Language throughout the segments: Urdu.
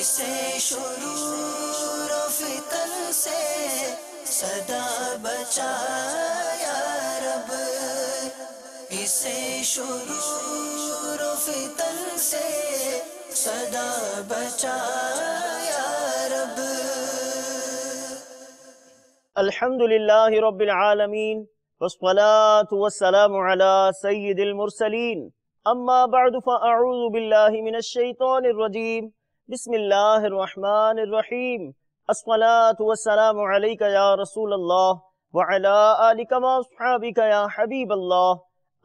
اسے شرور و فتن سے صدا بچا یا رب، اسے شرور و فتن سے صدا بچا یا رب۔ الحمد للہ رب العالمین والصلاة والسلام علی سید المرسلین، اما بعد فاعوذ باللہ من الشیطان الرجیم، بسم اللہ الرحمن الرحیم۔ الصلاة والسلام علیک یا رسول اللہ وعلی آلک واصحابک یا حبیب اللہ،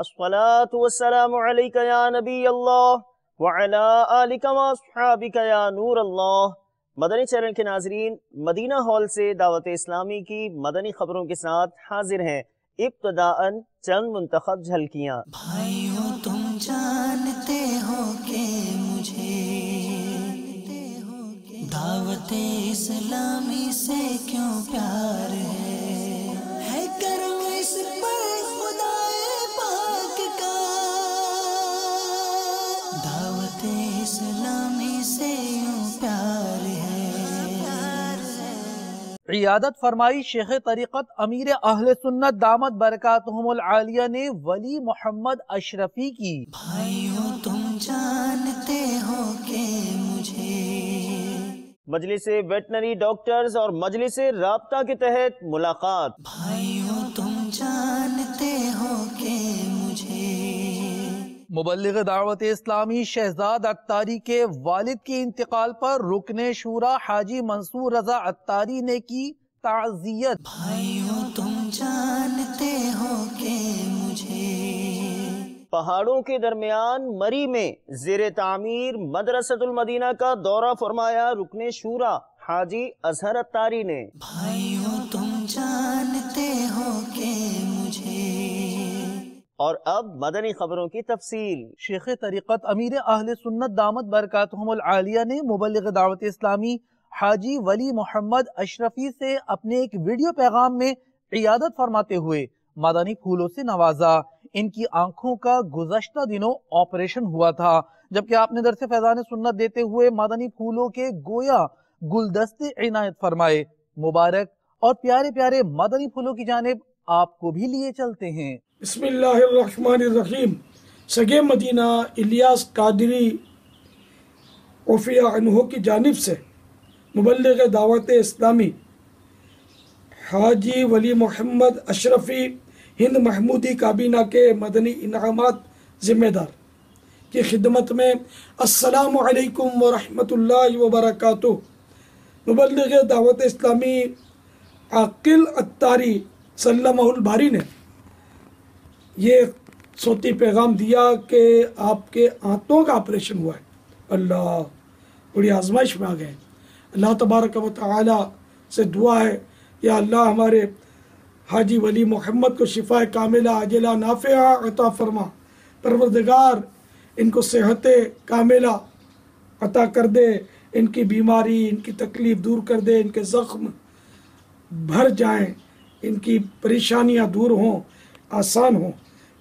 الصلاة والسلام علیک یا نبی اللہ وعلی آلک واصحابک یا نور اللہ۔ مدنی چینل کے ناظرین، مدینہ ہال سے دعوت اسلامی کی مدنی خبروں کے ساتھ حاضر ہیں۔ ابتداءً چند منتخب جھلکیاں۔ بھائیوں تم جانتے ہو کہ مجھے دعوت اسلامی سے کیوں پیار ہے کرم اس پر خدائے پاک کا، دعوت اسلامی سے یوں پیار ہے۔ عیادت فرمائی شیخ طریقت امیر اہل سنت دامت برکاتہم العالیہ نے ولی محمد اشرفی کی۔ بھائیوں تم جانتے ہو کہ مجھے مجلس ویٹنری ڈاکٹرز اور مجلس رابطہ کے تحت ملاقات۔ بھائیوں تم جانتے ہو کہ مجھے مبلغ دعوت اسلامی شہزاد عطاری کے والد کے انتقال پر رکن شورا حاجی منصور رضا عطاری نے کی تعزیت۔ بھائیوں تم جانتے ہو کہ مجھے پہاڑوں کے درمیان مری میں زیر تعمیر مدرسۃ المدینہ کا دورہ فرمایا رکن شورا حاجی اظہر عطاری نے۔ بھائیوں تم جانتے ہو کہ مجھے اور اب مدنی خبروں کی تفصیل۔ شیخ طریقت امیر اہل سنت دامت برکاتہم العالیہ نے مبلغ دعوت اسلامی حاجی ولی محمد اشرفی سے اپنے ایک ویڈیو پیغام میں عیادت فرماتے ہوئے مدنی پھولوں سے نوازا۔ ان کی آنکھوں کا گزشتہ دنوں آپریشن ہوا تھا، جبکہ آپ نے درس فیضان سنت دیتے ہوئے مدنی پھولوں کے گویا گلدستے عنایت فرمائے۔ مبارک اور پیارے پیارے مدنی پھولوں کی جانب آپ کو بھی لیے چلتے ہیں۔ بسم اللہ الرحمن الرحیم۔ سگے مدینہ الیاس قادری عفیہ عنہ کی جانب سے مبلغ دعوت اسلامی حاجی ولی محمد اشرفی ہند محمودی کابینہ کے مدنی انعامات ذمہ دار کی خدمت میں السلام علیکم ورحمۃ اللہ وبرکاتہ۔ مبلغ دعوت اسلامی عاقل عطاری سلمہ الباری نے یہ صوتی پیغام دیا کہ آپ کے آنتوں کا آپریشن ہوا ہے۔ اللہ بڑی آزمائش میں آ گئے۔ اللہ تبارک و تعالی سے دعا ہے، یا اللہ ہمارے حاجی ولی محمد کو شفا کاملہ عاجلہ نافعہ عطا فرما۔ پروردگار ان کو صحت کاملہ عطا کر دے، ان کی بیماری، ان کی تکلیف دور کر دے، ان کے زخم بھر جائیں، ان کی پریشانیاں دور ہوں، آسان ہوں۔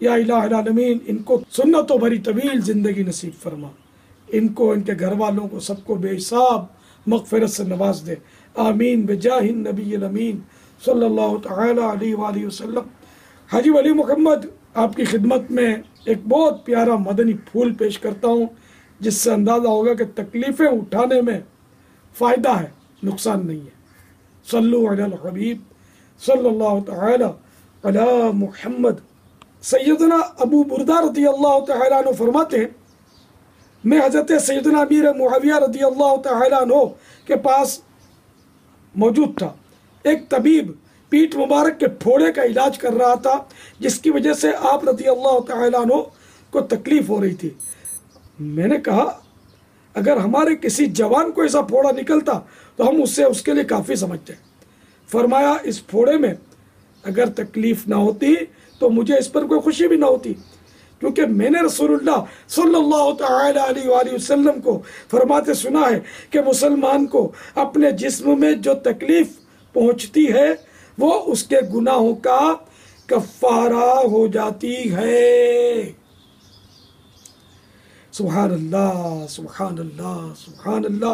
یا الہ العالمین ان کو سنتوں بھری طویل زندگی نصیب فرما، ان کو، ان کے گھر والوں کو، سب کو بے حساب مغفرت سے نواز دے، آمین بجاہ النبی الامین صلی اللہ تعالی علیہ وآلہ وسلم۔ حاجی ولی محمد آپ کی خدمت میں ایک بہت پیارا مدنی پھول پیش کرتا ہوں، جس سے اندازہ ہوگا کہ تکلیفیں اٹھانے میں فائدہ ہے، نقصان نہیں ہے۔ صلو علی الحبیب صلی اللہ تعالی علی محمد۔ سیدنا ابو بردہ رضی اللہ تعالیٰ عنہ فرماتے ہیں، میں حضرت سیدنا امیر معاویہ رضی اللہ تعالیٰ عنہ کے پاس موجود تھا۔ ایک طبیب پیٹھ مبارک کے پھوڑے کا علاج کر رہا تھا، جس کی وجہ سے آپ رضی اللہ تعالیٰ عنہ کو تکلیف ہو رہی تھی۔ میں نے کہا اگر ہمارے کسی جوان کو ایسا پھوڑا نکلتا تو ہم اسے اس کے لیے کافی سمجھتے ہیں۔ فرمایا اس پھوڑے میں اگر تکلیف نہ ہوتی تو مجھے اس پر کوئی خوشی بھی نہ ہوتی، کیونکہ میں نے رسول اللہ صلی اللہ تعالی علیہ وآلہ وسلم کو فرماتے سنا ہے کہ مسلمان کو اپنے جسم میں جو تکلیف پہنچتی ہے وہ اس کے گناہوں کا کفارہ ہو جاتی ہے۔ سبحان اللہ سبحان اللہ سبحان اللہ۔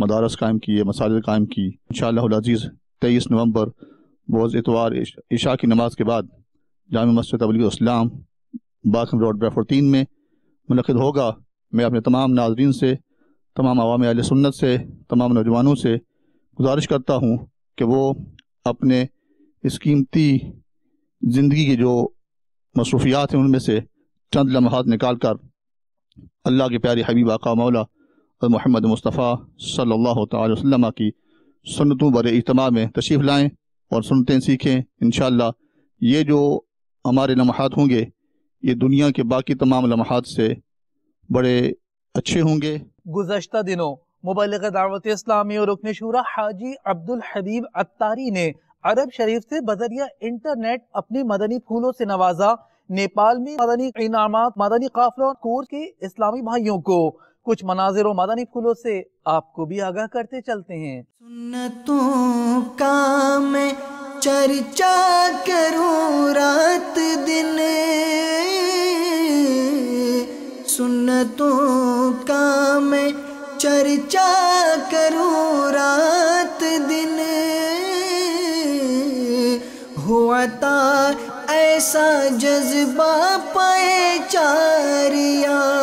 مدارس قائم کیے، مساجد قائم کی۔ انشاءاللہ العزیز 23 نومبر روز اتوار عشاء کی نماز کے بعد جامع مسجد تبلیغ اسلام باکم روڈ برائفورتین میں منعقد ہوگا۔ میں اپنے تمام ناظرین سے، تمام عوام اہل سنت سے، تمام نوجوانوں سے گزارش کرتا ہوں کہ وہ اپنے اس قیمتی زندگی کی جو مصروفیات ہیں ان میں سے چند لمحات نکال کر اللہ کے پیارے حبیب آقا مولا محمد مصطفیٰ صلی اللہ تعالی وسلم کی سنتوں بر اجتماع میں تشریف لائیں اور سنتیں سیکھیں۔ انشاءاللہ یہ جو ہمارے لمحات ہوں گے یہ دنیا کے باقی تمام لمحات سے بڑے اچھے ہوں گے۔ گزشتہ دنوں مبلغ دعوت اسلامی اور رکن شورا حاجی عبدالحبیب عطاری نے عرب شریف سے بذریعہ انٹرنیٹ اپنے مدنی پھولوں سے نوازا۔ نیپال میں مدنی انعامات، مدنی قافلوں کور کے اسلامی بھائیوں کو کچھ مناظر و مدنی پھولوں سے آپ کو بھی آگاہ کرتے چلتے ہیں۔ سنتوں کا میں چرچا کروں رات دن، سنتوں کا میں چرچا کروں رات دن، ہوا تا ایسا جذبہ پائے چار یار۔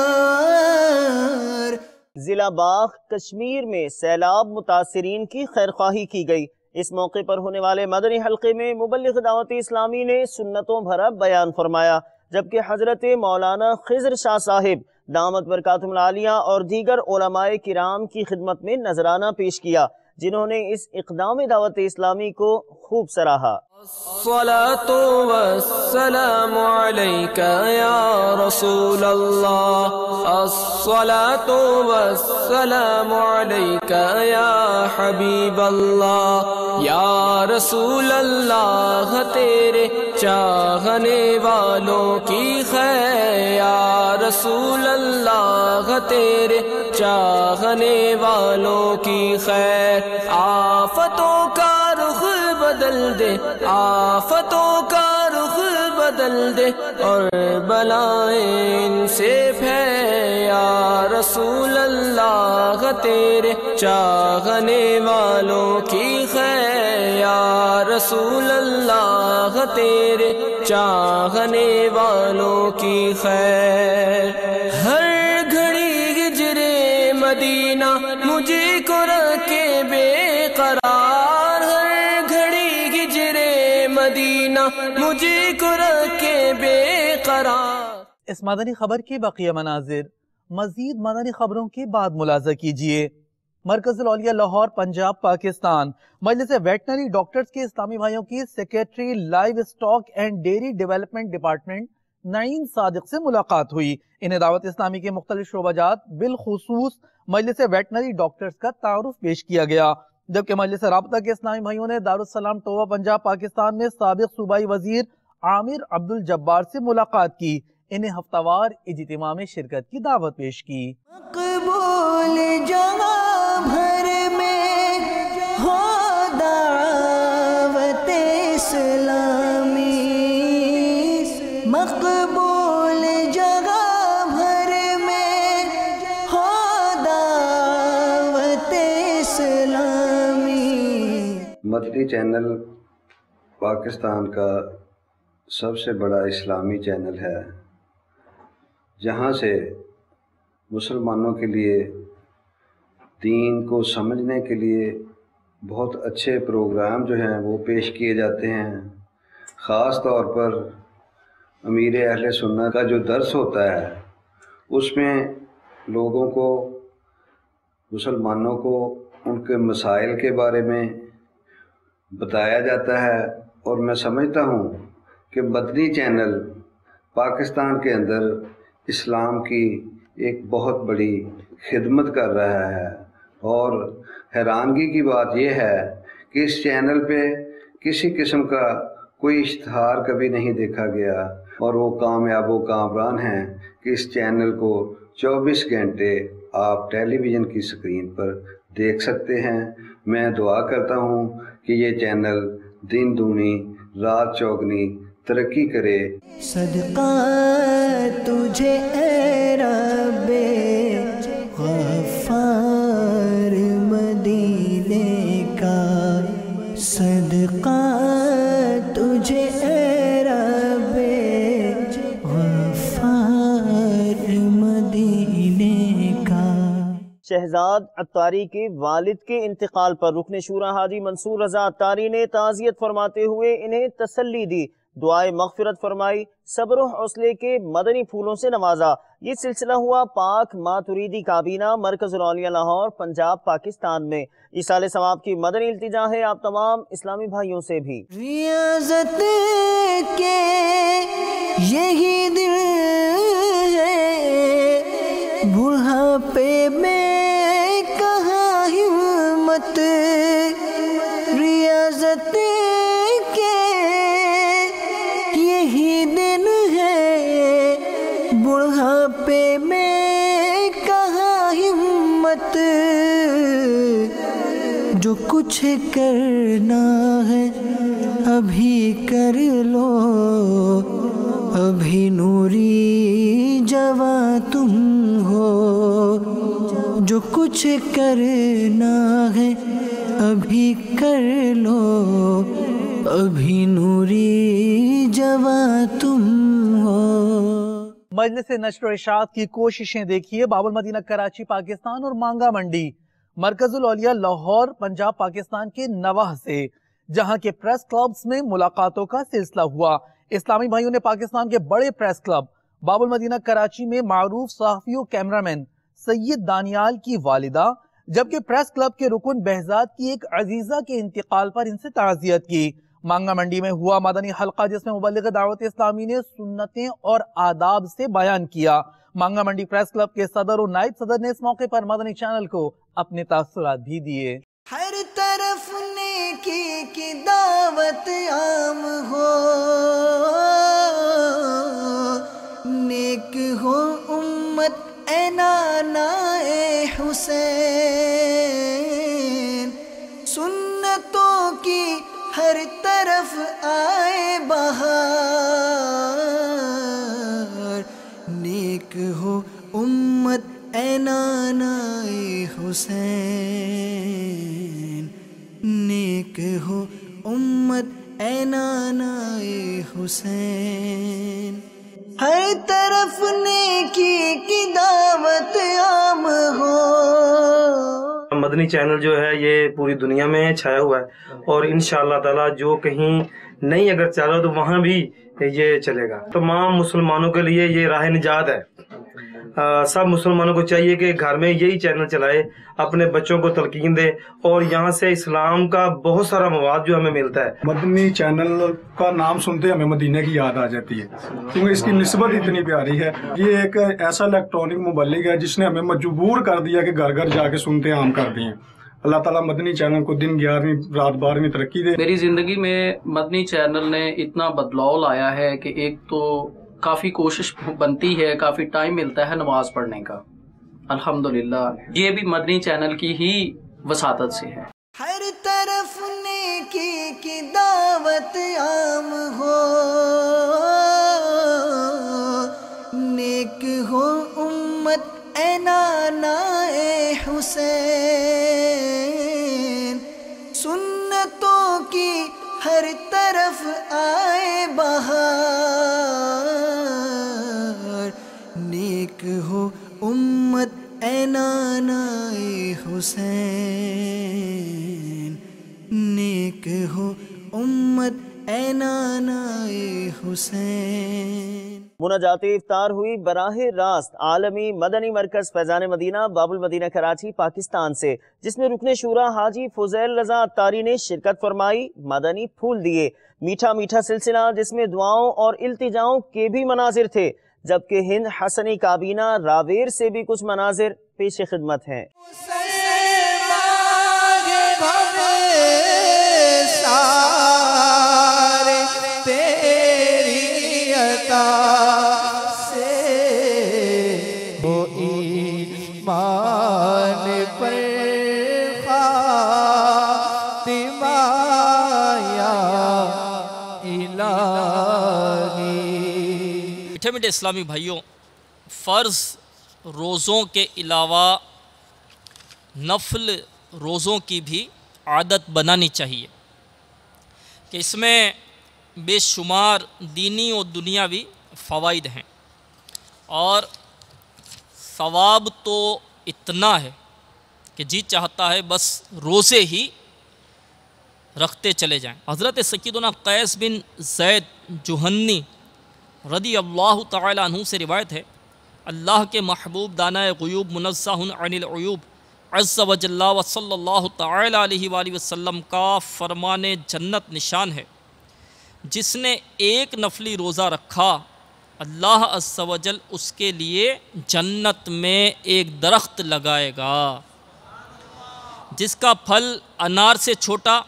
ضلع باغ کشمیر میں سیلاب متاثرین کی خیرخواہی کی گئی۔ اس موقع پر ہونے والے مدنی حلقے میں مبلغ دعوت اسلامی نے سنتوں بھرا بیان فرمایا، جبکہ حضرت مولانا خضر شاہ صاحب دامت برکاتہم العالیہ اور دیگر علماء کرام کی خدمت میں نذرانہ پیش کیا، جنہوں نے اس اقدام دعوت اسلامی کو خوب سراہا۔ الصلاة والسلام عليك يا رسول الله، الصلاة والسلام عليك يا حبيب الله، یا رسول اللہ تیرے چاہنے والوں کی خیر، یا رسول اللہ تیرے چاہنے والوں کی خیر، آفتوں کا رخ بدل دے، آفتوں کا رخ بدل دے اور بلائیں ان سے پھیر، یا رسول اللہ تیرے چاہنے والوں کی خیر، یا رسول اللہ تیرے چاہنے والوں کی خیر۔ ہر گھڑی ہجرے مدینہ مجھے کو رکھے بے قرار، ہر گھڑی ہجرے مدینہ مجھے کو رکھے بے قرار۔ اس مدنی خبر کے بقیہ مناظر مزید مدنی خبروں کے بعد ملاحظہ کیجیے۔ مرکز الاولیاء لاہور پنجاب پاکستان مجلس ویٹنری ڈاکٹرز کے اسلامی بھائیوں کی secretary livestock and dairy development department Naeem Sadiq سے ملاقات ہوئی۔ انہیں دعوت اسلامی کے مختلف شعبہ جات بالخصوص مجلس ویٹنری ڈاکٹرز کا تعارف پیش کیا گیا، جبکہ مجلس رابطہ کے اسلامی بھائیوں نے دارالسلام ٹوبہ پنجاب پاکستان میں سابق صوبائی وزیر عامر عبدالجبار سے ملاقات کی۔ انہیں ہفتہ وار اجتماع میں شرکت کی دعوت پیش کی۔ مقبول جہاں بھر میں ہو دعوت اسلامی، مقبول جگہ بھر میں ہو دعوت اسلامی۔ مدنی چینل پاکستان کا سب سے بڑا اسلامی چینل ہے، جہاں سے مسلمانوں کے لیے دین کو سمجھنے کے لیے بہت اچھے پروگرام جو ہیں وہ پیش کیے جاتے ہیں۔ خاص طور پر امیر اہل سنت کا جو درس ہوتا ہے اس میں لوگوں کو، مسلمانوں کو ان کے مسائل کے بارے میں بتایا جاتا ہے، اور میں سمجھتا ہوں کہ مدنی چینل پاکستان کے اندر اسلام کی ایک بہت بڑی خدمت کر رہا ہے۔ اور حیرانگی کی بات یہ ہے کہ اس چینل پہ کسی قسم کا کوئی اشتہار کبھی نہیں دیکھا گیا، اور وہ کامیاب و کامران ہیں کہ اس چینل کو 24 گھنٹے آپ ٹیلی ویژن کی سکرین پر دیکھ سکتے ہیں۔ میں دعا کرتا ہوں کہ یہ چینل دن دگنی رات چوگنی ترقی کرے۔ صدقہ تجھے اے رب غفار صدقہ تجھے اے رب غفار مدینے کا۔ شہزاد عطاری کے والد کے انتقال پر رکن شورا حاجی منصور رضا عطاری نے تعزیت فرماتے ہوئے انہیں تسلی دی، دعائے مغفرت فرمائی، صبر و حوصلے کے مدنی پھولوں سے نوازا۔ یہ سلسلہ ہوا پاک ماتریدی کابینہ مرکز الاولیاء لاہور پنجاب پاکستان میں۔ ایصال ثواب کی مدنی التجا ہے آپ تمام اسلامی بھائیوں سے بھی۔ ریاضت کے یہی دن ہے، بڑھاپے میں کہاں ہمت، ریاضت کے یہی دن ہے، بڑھاپے میں کہاں ہمت، جو کچھ کرنا ہے ابھی کر لو، ابھی نوری جواں تم ہو، جو کچھ کرنا ہے ابھی کر لو، ابھی نوری جواں تم ہو۔ مجلس نشر و اشاعت کی کوششیں دیکھیے باب المدینہ کراچی پاکستان اور مانگا منڈی مرکز الاولیاء لاہور پنجاب پاکستان کے نواح سے، جہاں کے پریس کلبز میں ملاقاتوں کا سلسلہ ہوا۔ اسلامی بھائیوں نے پاکستان کے بڑے پریس کلب باب المدینہ کراچی میں معروف صحافی و کیمرامین سید دانیال کی والدہ، جبکہ پریس کلب کے رکن بہزاد کی ایک عزیزہ کے انتقال پر ان سے تعزیت کی۔ مانگا منڈی میں ہوا مدنی حلقہ جس میں مبلغ دعوت اسلامی نے سنتیں اور آداب سے بیان کیا۔ مانگا منڈی پریس کلب کے صدر و نائب صدر نے اس موقع پر مدنی چینل کو اپنے تاثرات بھی دیے۔ ہر طرف نیکی کی دعوت عام ہو، نیک ہو امت اے نانا اے حسین، سنتوں کی ہر طرف آئے بہار، نیک ہو امت اے نانا اے حسین، نیک ہو امت اے نانا اے حسین، ہر طرف نیکی کی دعوت عام ہو۔ مدنی چینل جو ہے یہ پوری دنیا میں چھایا ہوا ہے، اور انشاءاللہ تعالی جو کہیں نہیں اگر چلا تو وہاں بھی یہ چلے گا۔ تمام مسلمانوں کے لیے یہ راہ نجات ہے۔ سب مسلمانوں کو چاہیے کہ گھر میں یہی چینل چلائے، اپنے بچوں کو تلقین دے، اور یہاں سے اسلام کا بہت سارا مواد جو ہمیں ملتا ہے۔ مدنی چینل کا نام سنتے ہمیں مدینہ کی یاد آ جاتی ہے، کیونکہ اس کی نسبت اتنی پیاری ہے۔ یہ ایک ایسا الیکٹرانک مبلغ ہے جس نے ہمیں مجبور کر دیا کہ گھر گھر جا کے سنتے عام کر دیے۔ اللہ تعالیٰ مدنی چینل کو دن 11ویں رات 12ویں ترقی دے۔ میری زندگی میں مدنی چینل نے اتنا بدلاؤ لایا ہے کہ ایک تو کافی کوشش بنتی ہے، کافی ٹائم ملتا ہے نماز پڑھنے کا، الحمدللہ یہ بھی مدنی چینل کی ہی وساطت سے ہے۔ ہر طرف نیکی کی دعوت عام ہو، نیک ہو امت اے نانا اے حسین، سنتوں کی ہر طرف آئے بہار، نیک ہو امت اے نانا اے حسین، نیک ہو امت اے نانا اے حسین۔ مناجات افطار ہوئی براہ راست عالمی مدنی مرکز فیضان مدینہ باب المدینہ کراچی پاکستان سے، جس میں رکن شورا حاجی فضیل رضا عطاری نے شرکت فرمائی، مدنی پھول دیے۔ میٹھا میٹھا سلسلہ جس میں دعاؤں اور التجاؤں کے بھی مناظر تھے، جبکہ ہند حسنی کابینہ راویر سے بھی کچھ مناظر پیش خدمت ہیں۔ میٹھے میٹھے اسلامی بھائیوں، فرض روزوں کے علاوہ نفل روزوں کی بھی عادت بنانی چاہیے۔ کہ اس میں بے شمار دینی و دنیاوی فوائد ہیں، اور ثواب تو اتنا ہے کہ جی چاہتا ہے بس روزے ہی رکھتے چلے جائیں۔ حضرت سیدنا قیس بن زید جوہنی رضی اللہ تعالی عنہ سے روایت ہے، اللہ کے محبوب دانہ غیوب منزہ عن العیوب عز و جل و صلی اللہ تعالی علیہ وآلہ وسلم کا فرمان جنت نشان ہے، جس نے ایک نفلی روزہ رکھا اللہ عز و جل اس کے لیے جنت میں ایک درخت لگائے گا جس کا پھل انار سے چھوٹا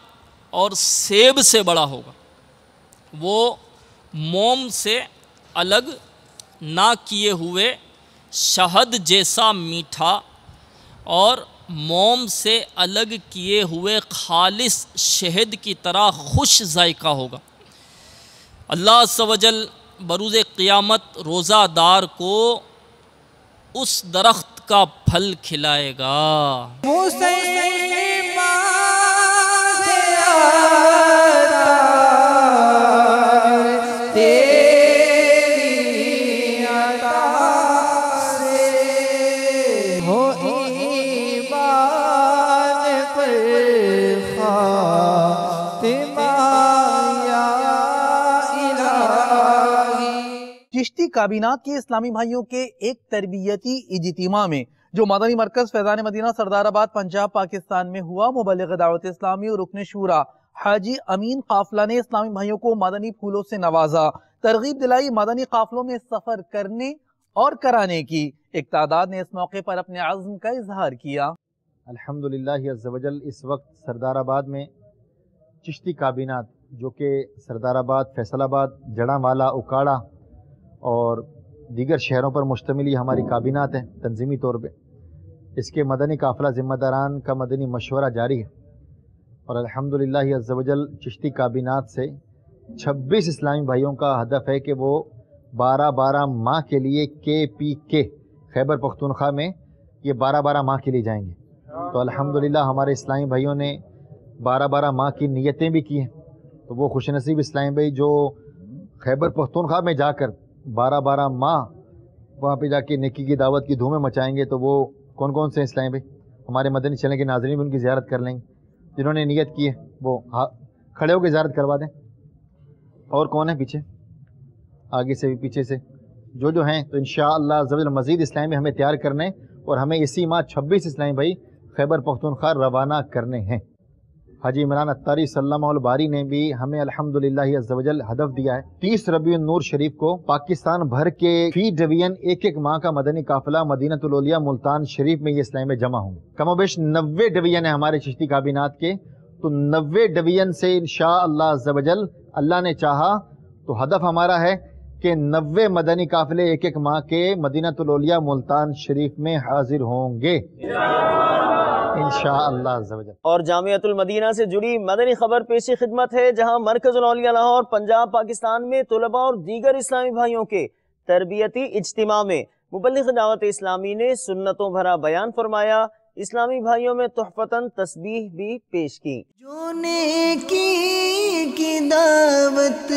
اور سیب سے بڑا ہوگا، وہ موم سے الگ نہ کیے ہوئے شہد جیسا میٹھا اور موم سے الگ کیے ہوئے خالص شہد کی طرح خوش ذائقہ ہوگا۔ اللہ عز و جل بروز قیامت روزہ دار کو اس درخت کا پھل کھلائے گا۔ چشتی کابینات کے اسلامی بھائیوں کے ایک تربیتی اجتماع میں جو مدنی مرکز فیضان مدینہ سردار آباد پنجاب پاکستان میں ہوا، مبلغ دعوت اسلامی اور رکن شورا حاجی امین قافلہ نے اسلامی بھائیوں کو مدنی پھولوں سے نوازا، ترغیب دلائی، مدنی قافلوں میں سفر کرنے اور کرانے کی۔ ایک تعداد نے اس موقع پر اپنے عزم کا اظہار کیا۔ الحمدللہ عز و جل اس وقت سردار آباد میں چشتی کابینات جو کہ سردار آباد، فیصل آباد، جڑاں والا، اکاڑا اور دیگر شہروں پر مشتمل یہ ہماری کابینات ہیں تنظیمی طور پہ، اس کے مدنی قافلہ ذمہ داران کا مدنی مشورہ جاری ہے، اور الحمدللہ عز و جل چشتی کابینات سے 26 اسلامی بھائیوں کا ہدف ہے کہ وہ 12 ماہ کے لیے KPK خیبر پختونخوا میں یہ 12 ماہ کے لیے جائیں گے۔ تو الحمدللہ ہمارے اسلامی بھائیوں نے 12 ماہ کی نیتیں بھی کی ہیں، تو وہ خوش نصیب اسلامی بھائی جو خیبر پختونخوا میں جا کر 12 ماہ وہاں پہ جا کے نیکی کی دعوت کی دھومیں مچائیں گے، تو وہ کون کون سے اسلامی بھائی؟ ہمارے مدنی چینل کے ناظرین بھی ان کی زیارت کر لیں گے، جنہوں نے نیت کی ہے وہ کھڑے ہو کے زیارت کروا دیں۔ اور کون ہے پیچھے؟ آگے سے بھی پیچھے سے جو ہیں، تو انشاءاللہ عز و جل مزید اسلامی ہمیں تیار کرنے اور ہمیں اسی ماہ 26 اسلامی بھائی خیبر پختونخوا روانہ کرنے ہیں۔ حاجی عمران اتاری صلی اللہ الباری نے بھی ہمیں الحمدللہ عز و جل ہدف دیا ہے 30 ربیع النور شریف کو پاکستان بھر کے فی ڈویژن ایک ماہ کا مدنی قافلہ مدینۃ الاولیاء ملتان شریف میں یہ اسلامی میں جمع ہوں گے۔ کم و بیش 90 ڈویژن ہیں ہمارے چشتی کابینات کے، تو 90 ڈویژن سے انشاءاللہ عز و جل اللہ نے چاہا تو ہدف ہمارا ہے کہ 90 مدنی قافلے ایک ماہ کے مدینۃ الاولیاء ملتان شریف میں حاضر ہوں گے انشاءاللہ عز و جل۔ اور جامعۃ المدینہ سے جڑی مدنی خبر پیش خدمت ہے، جہاں مرکز الاولیاء لاہور پنجاب پاکستان میں طلباء اور دیگر اسلامی بھائیوں کے تربیتی اجتماع میں مبلغ دعوت اسلامی نے سنتوں بھرا بیان فرمایا، اسلامی بھائیوں میں تحفتاً تسبیح بھی پیش کی۔ جو نیکی کی دعوت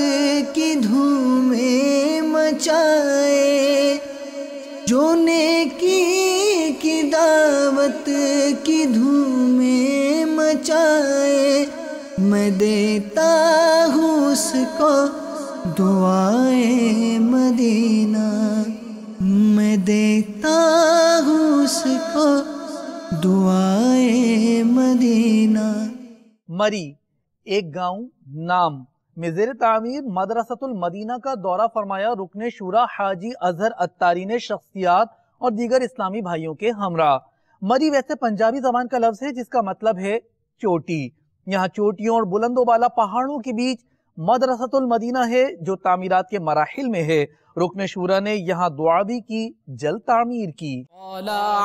کی دھومیں مچائے، جو نیکی کی دعوت کی دھومیں مچائے، میں دیتا ہوں اس کو دعائے مدینہ، میں دیتا ہوں اس کو دعائے مدینہ۔ مری ایک گاؤں نام میں زیر تعمیر مدرسۃ المدینہ کا دورہ فرمایا رکن شورا حاجی اظہر اتاری نے شخصیات اور دیگر اسلامی بھائیوں کے ہمراہ۔ مری ویسے پنجابی زبان کا لفظ ہے جس کا مطلب ہے چوٹی۔ یہاں چوٹیوں اور بلند و بالا پہاڑوں کے بیچ مدرسۃ المدینہ ہے جو تعمیرات کے مراحل میں ہے۔ رکن شورا نے یہاں دعا بھی کی، جلد تعمیر کی۔ طلع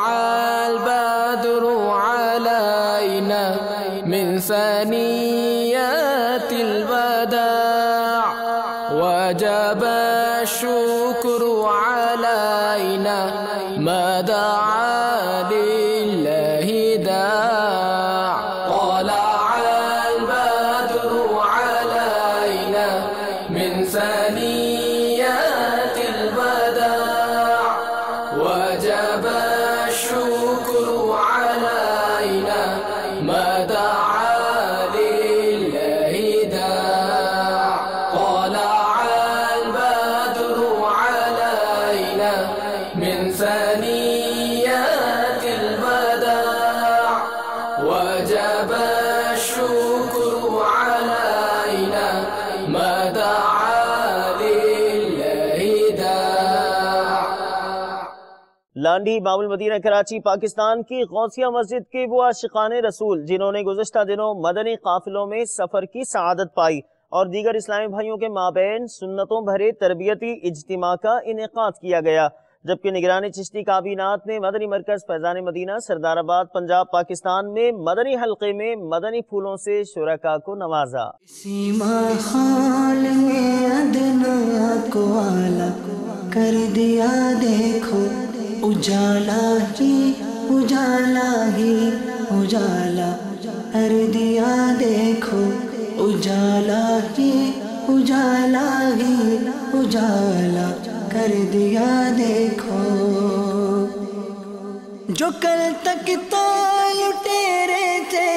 البدر علينا من ثنيات الوداع وجب الشكر علينا ما دعا لله داع طلع البدر علينا لانڈھی باب المدینہ کراچی پاکستان کی غوثیہ مسجد کے وہ عاشقان رسول جنہوں نے گزشتہ دنوں مدنی قافلوں میں سفر کی سعادت پائی اور دیگر اسلامی بھائیوں کے مابین سنتوں بھرے تربیتی اجتماع کا انعقاد کیا گیا، جبکہ نگران چشتی کابینات نے مدنی مرکز فیضان مدینہ سردار آباد پنجاب پاکستان میں مدنی حلقے میں مدنی پھولوں سے شرکاء کو نوازا۔ سیما خال میں ادنا کو والا کر دیا دیکھو، اجالا ہی اجالا ہی اجالا کر دیا دیکھو، اجالا ہی اجالا ہی اجالا کر دیا دیکھو۔ جو کل تک تو لٹیرے تھے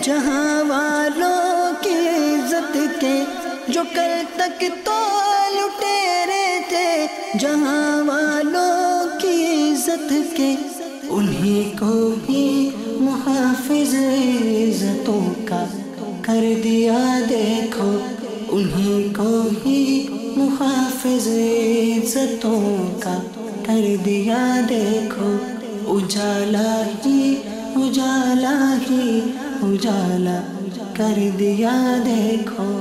جہاں والوں کی عزت کے، جو کل تک تو لٹیرے تھے جہاں والوں کی عزت کے، انہیں کو ہی محافظ عزتوں کا کر دیا دیکھو، انہیں کو ہی محافظ عزتوں کا کر دیا دیکھو، اجالا ہی اجالا ہی اجالا کر دیا دیکھو۔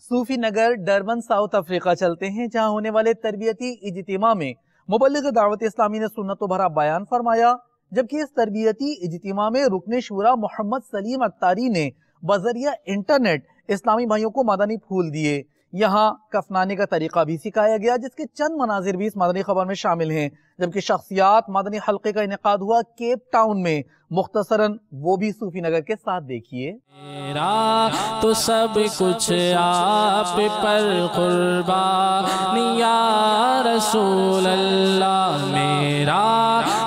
صوفی نگر ڈربن ساؤتھ افریقہ چلتے ہیں، جہاں ہونے والے تربیتی اجتماع میں مبلغ دعوت اسلامی نے سنتوں بھرا بیان فرمایا، جبکہ اس تربیتی اجتماع میں رکن شورا محمد سلیم اختاری نے بذریعہ انٹرنیٹ اسلامی بھائیوں کو مدنی پھول دیے۔ یہاں کفنانے کا طریقہ بھی سکھایا گیا، جس کے چند مناظر بھی اس مدنی خبر میں شامل ہیں، جبکہ شخصیات مدنی حلقے کا انعقاد ہوا کیپ ٹاؤن میں، مختصراً وہ بھی صوفی نگر کے ساتھ دیکھیے۔ میرا تو سب کچھ آپ پر قربان یا رسول اللہ، میرا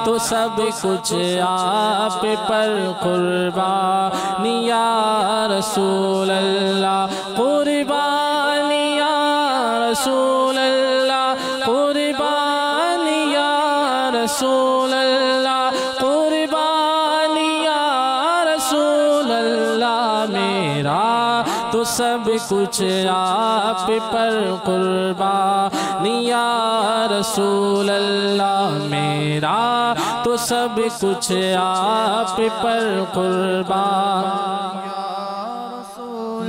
تو سب کچھ آپ پر قربان یا رسول اللہ، قربان یا رسول اللہ، قربان یا رسول اللہ، قربان یا رسول اللہ، میرا تو سب کچھ آپ پر قربان یا رسول اللہ، میرا تو سب کچھ آپ پر قربان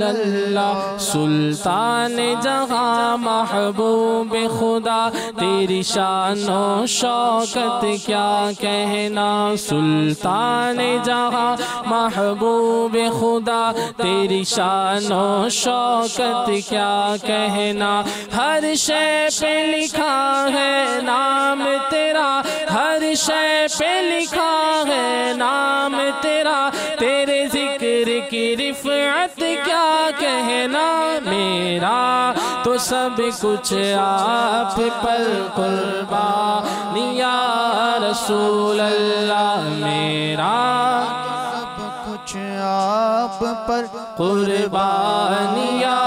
اللہ۔ سلطان جہاں محبوب خدا، تیری شان و شوکت کیا کہنا، سلطان جہاں محبوب خدا، تیری شان و شوکت کیا کہنا، ہر شے پہ لکھا ہے نام تیرا، ہر شے پہ لکھا ہے نام تیرا، تیرے ذکر کی رفعت کیا کہنا، میرا تو سب کچھ آپ پر قربان یا رسول اللہ، میرا سب کچھ آپ پر قربان یا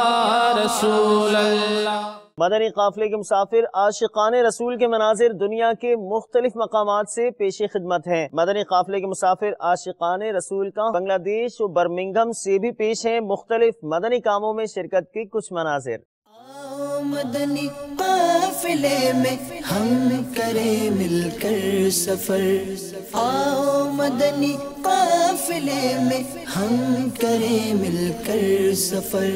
رسول اللہ۔ مدنی قافلے کے مسافر عاشقان رسول کے مناظر دنیا کے مختلف مقامات سے پیش خدمت ہیں۔ مدنی قافلے کے مسافر عاشقان رسول کا بنگلہ دیش و برمنگھم سے بھی پیش ہیں مختلف مدنی کاموں میں شرکت کے کچھ مناظر۔ مدنی قافلے میں ہم کریں مل کر سفر، آؤ مدنی قافلے میں ہم کریں مل کر سفر،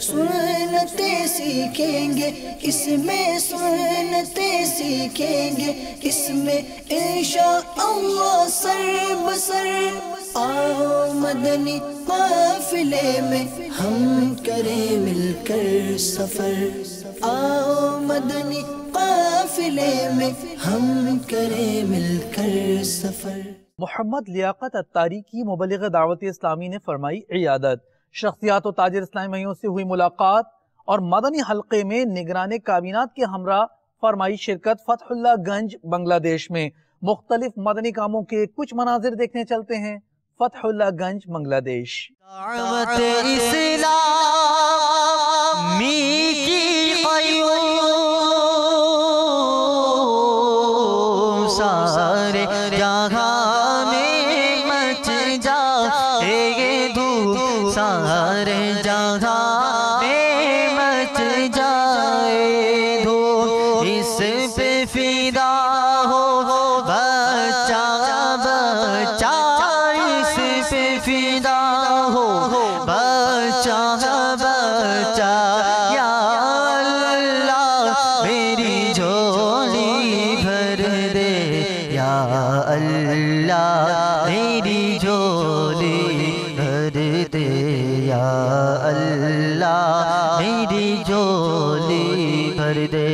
سنتیں سیکھیں گے اس میں، سنتیں سیکھیں گے اس میں انشاءاللہ سر بسر، آؤ مدنی قافلے میں ہم کریں مل کر سفر، آؤ مدنی قافلے میں ہم کریں مل کر سفر۔ محمد لیاقت اتاری کی مبلغ دعوت اسلامی نے فرمائی عیادت، شخصیات و تاجر اسلامی بھائیوں سے ہوئی ملاقات اور مدنی حلقے میں نگران کابینات کے ہمراہ فرمائی شرکت فتح اللہ گنج بنگلہ دیش میں۔ مختلف مدنی کاموں کے کچھ مناظر دیکھنے چلتے ہیں فتح اللہ گنج بنگلہ دیش۔ دعوت اسلامی کی قیوم سارے جہاں میں مچ جائے دھوم، سارے جہاں میں مچ جائے دھوم، اس پہ فدا ہو اللہ میری جھولی بھر دے یا اللہ میری جھولی بھر دے۔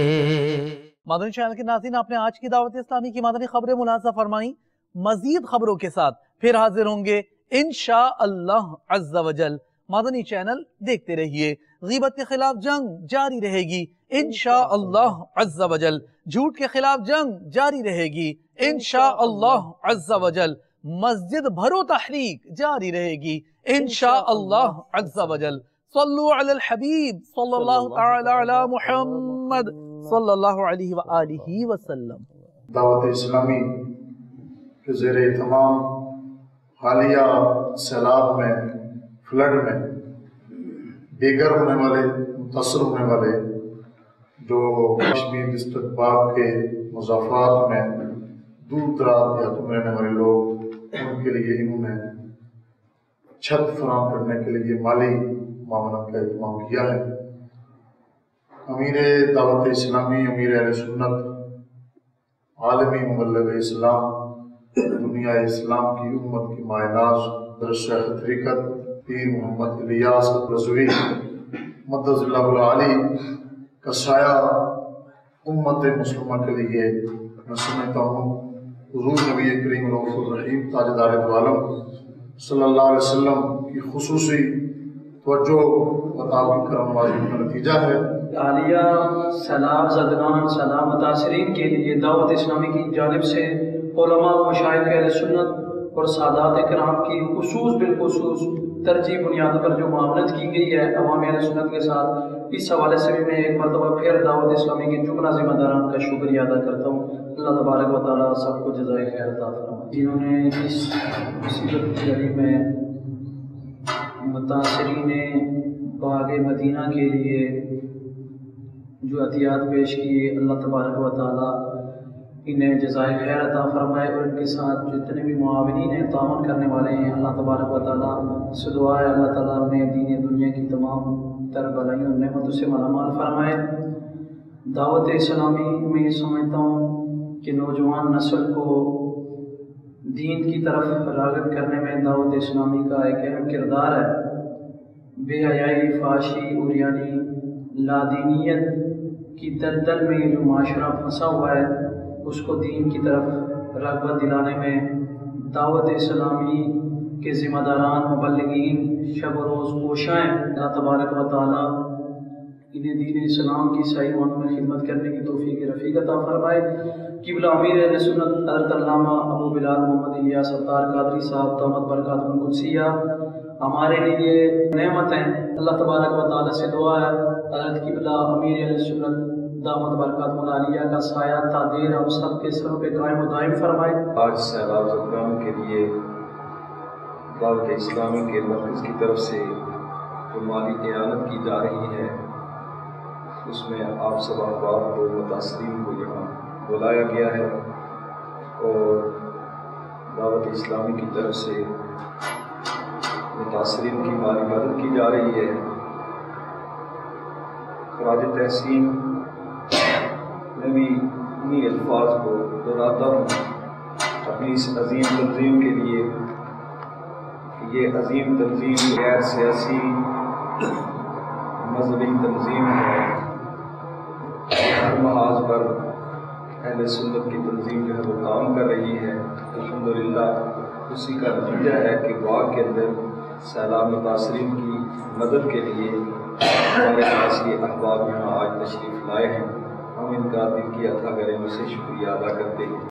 مدنی چینل کے ناظرین، آپ نے آج کی دعوت اسلامی کی مدنی خبریں ملاحظہ فرمائیں۔ مزید خبروں کے ساتھ پھر حاضر ہوں گے انشاءاللہ عز و جل۔ مدنی چینل دیکھتے رہیے۔ غیبت کے خلاف جنگ جاری رہے گی انشاءاللہ عز و جل۔ جھوٹ کے خلاف جنگ جاری رہے گی انشاءاللہ عز و جل۔ مسجد بھرو تحریک جاری رہے گی انشاءاللہ عز و جل۔ صلو علی الحبیب صلی اللہ تعالی علی محمد صلی اللہ علیہ وآلہ وسلم۔ دعوت اسلامی کے زیر اہتمام حالیہ سیلاب میں، فلڈ میں دیگر ہونے والے، متاثر ہونے والے جو کشمیر ڈسٹرکٹ پاک کے مضافات میں دور دراز دیہاتوں میں رہنے والے لوگ، ان کے لیے انہوں نے چھت فراہم کرنے کے لیے مالی معاونت کا اہتمام کیا ہے۔ امیر دعوت اسلامی، امیر اہل سنت، عالمی مبلغ اسلام، دنیا اسلام کی امت کی مائع ناز حضرت شیخ طریقت پیر محمد الیاس رضوی مدد اللہ العالی کا سایہ امت مسلمہ کے لیے میں سمجھتا ہوں حضور نبی کریم رؤوف الرحیم تاجدار دو عالم صلی اللہ علیہ وسلم کی خصوصی توجہ اور تعاون کرم نوازی کا نتیجہ ہے۔ حالیہ سیلاب زدگان، سیلاب متاثرین کے لیے دعوت اسلامی کی جانب سے علماء و مشائخ اہل سنت اور سادات کرام کی خصوص بالخصوص ترجیح بنیاد پر جو معاونت کی گئی ہے عوام اہل سنت کے ساتھ، اس حوالے سے بھی میں ایک مرتبہ پھر دعوت اسلامی کے جملہ ذمہ داران کا شکریہ ادا کرتا ہوں۔ اللہ تبارک و تعالیٰ سب کو جزائے خیر عطا فرمائے، جنہوں نے اس مصیبت کی گھڑی میں متاثرین باغ مدینہ کے لیے جو عطیات پیش کیے، اللہ تبارک و تعالیٰ انہیں جزائے خیر عطا فرمائے، اور ان کے ساتھ جتنے بھی معاونین ہیں، تعاون کرنے والے ہیں، اللہ تبارک و تعالیٰ سے دعا ہے اللہ تعالیٰ نے دین دنیا کی تمام تر بلائیوں اور نعمتوں سے مالامال فرمائے۔ دعوت اسلامی میں یہ سمجھتا ہوں کہ نوجوان نسل کو دین کی طرف راغب کرنے میں دعوت اسلامی کا ایک اہم کردار ہے۔ بے حیائی، فحاشی، عریانی، لادینیت کی دلدل میں جو معاشرہ پھنسا ہوا ہے، اس کو دین کی طرف رغبت دلانے میں دعوت اسلامی کے ذمہ داران، مبلغین شب و روز کوشاں ہیں۔ اللہ تبارک و تعالیٰ انہیں دین اسلام کی صحیح معنوں میں خدمت کرنے کی توفیق رفیق عطا فرمائے۔ قبلہ امیر اہل سنت حضرت علامہ ابو بلال محمد الیاس اتار قادری صاحب دامت برکاتہ القدسیہ ہمارے لیے نعمت ہیں۔ اللہ تبارک و تعالیٰ سے دعا ہے حضرت قبلہ امیر اہل سنت دامت برکاتہ العالیہ کا سایہ تا دیر ہم سب کے سروں پہ قائم و دائم فرمائے۔ آج سیلاب زدگان کے لیے دعوت اسلامی کے مرکز کی طرف سے جو مالی اعانت کی جا رہی ہے، اس میں آپ سب احباب کو، متاثرین کو یہاں بلایا گیا ہے، اور دعوت اسلامی کی طرف سے متاثرین کی مالی مدد کی جا رہی ہے۔ خراج تحسین میں بھی انہی الفاظ کو دہراتا ہوں اپنی اس عظیم تنظیم کے لیے کہ یہ عظیم تنظیم غیر سیاسی مذہبی تنظیم ہے، ہر محاذ پر اہل سنت کی تنظیم جو ہے وہ کام کر رہی ہے۔ الحمدللہ اسی کا نتیجہ ہے کہ باغ کے اندر سیلاب متاثرین کی مدد کے لیے ہمارے ایسی احباب یہاں آج تشریف لائے ہیں۔ ہم ان کا دل کی اتھا گرمی سے شکریہ ادا کرتے ہیں۔